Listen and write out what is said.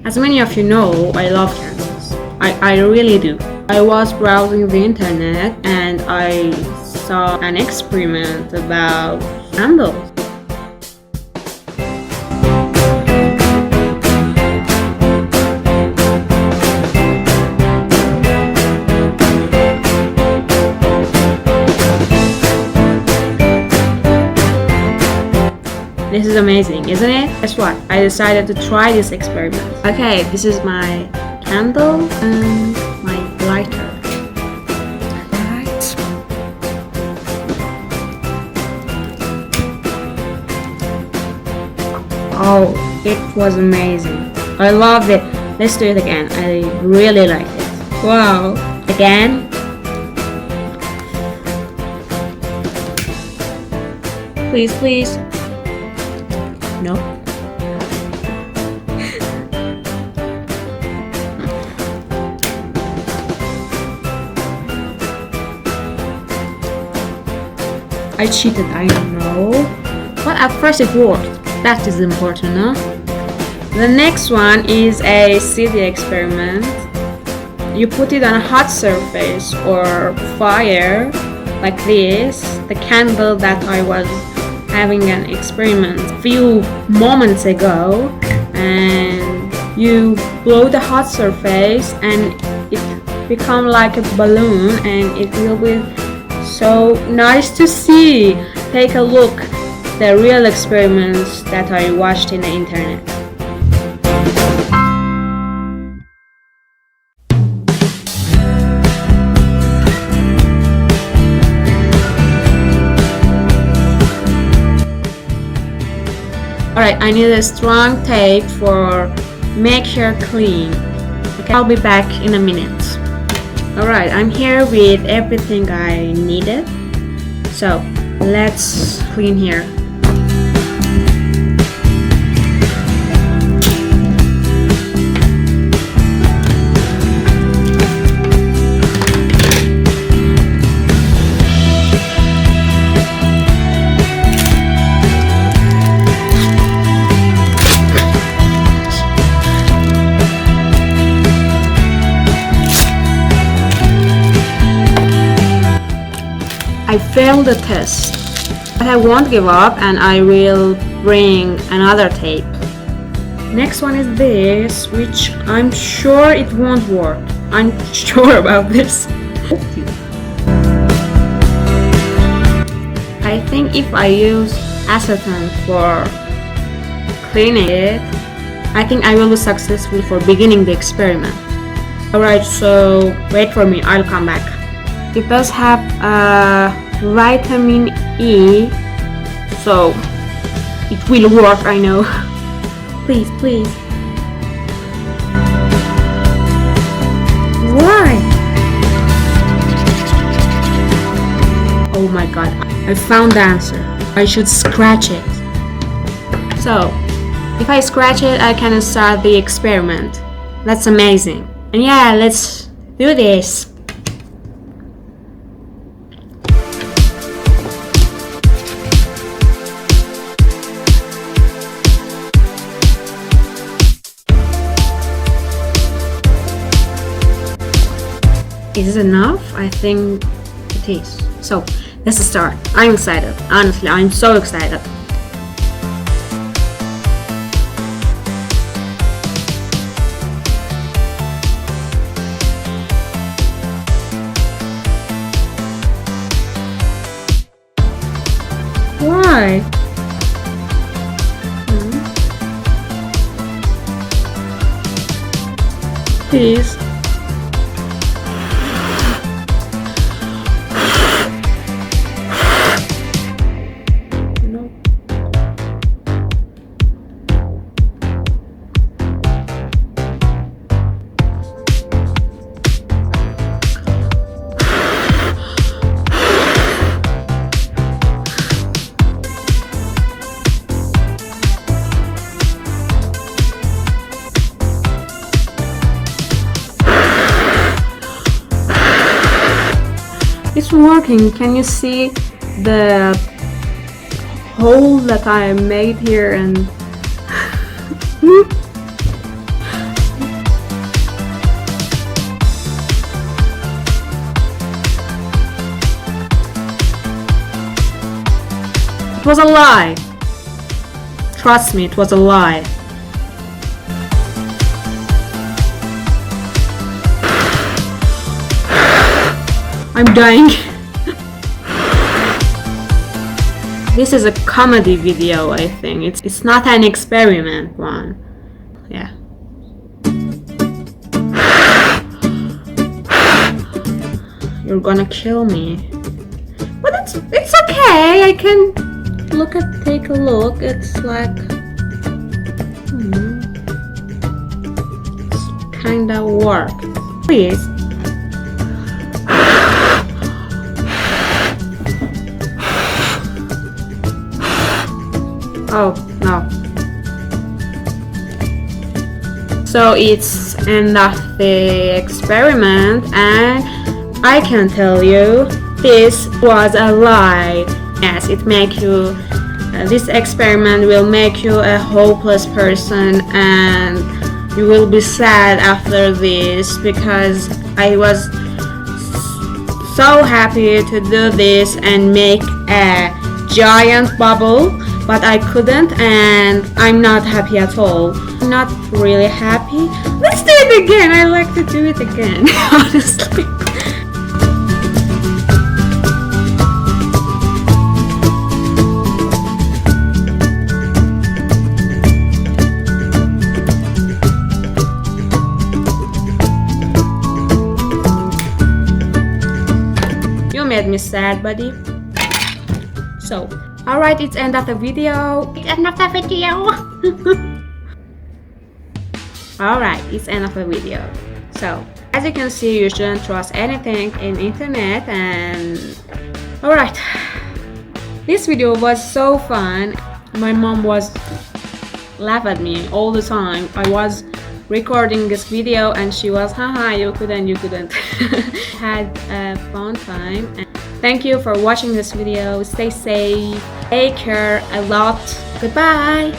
As many of you know, I love candles. I really do. I was browsing the internet and I saw an experiment about candles. This is amazing, isn't it? Guess what? I decided to try this experiment. Okay, this is my candle and my lighter. Right. Oh, it was amazing. I love it. Let's do it again. I really like it. Wow. Again. Please, please. No. I cheated, I know. But at first it worked. That is important, no? The next one is a city experiment. You put it on a hot surface or fire like this. The candle that I was having an experiment a few moments ago, and you blow the hot surface and it become like a balloon and it will be so nice to see. Take a look the real experiments that I watched in the internet. Alright, I need a strong tape for make hair clean. Okay, I'll be back in a minute. Alright, I'm here with everything I needed. So, let's clean here. I failed the test, but I won't give up and I will bring another tape. Next one is this, which I'm sure it won't work. I'm sure about this. I think if I use acetone for cleaning it, I think I will be successful for beginning the experiment. Alright, so wait for me, I'll come back. It does have vitamin E, so it will work, I know. Please, please. Why? Oh my god, I found the answer. I should scratch it. So, if I scratch it, I can start the experiment. That's amazing. And yeah, let's do this. Is it enough? I think it is. So, let's start. I'm excited. Honestly, I'm so excited. Why? Please. It's working. Can you see the hole that I made here? And It was a lie. Trust me, it was a lie. I'm dying. This is a comedy video, I think. It's not an experiment one. Yeah. You're gonna kill me. But it's okay. I can take a look. It's like it's kinda worked. Please. Oh no. So it's end of the experiment, and I can tell you this was a lie. Yes, it make you this experiment will make you a hopeless person, and you will be sad after this, because I was so happy to do this and make a giant bubble, but I couldn't, and I'm not happy at all. I'm not really happy. Let's do it again. I like to do it again, honestly. You made me sad, buddy. So, alright, it's end of the video. It's end of the video. Alright, it's end of the video. So, as you can see, you shouldn't trust anything in internet. And alright, this video was so fun. My mom was laugh at me all the time. I was recording this video and she was, haha, you couldn't. Had a fun time. And thank you for watching this video. Stay safe. Take care a lot. Goodbye.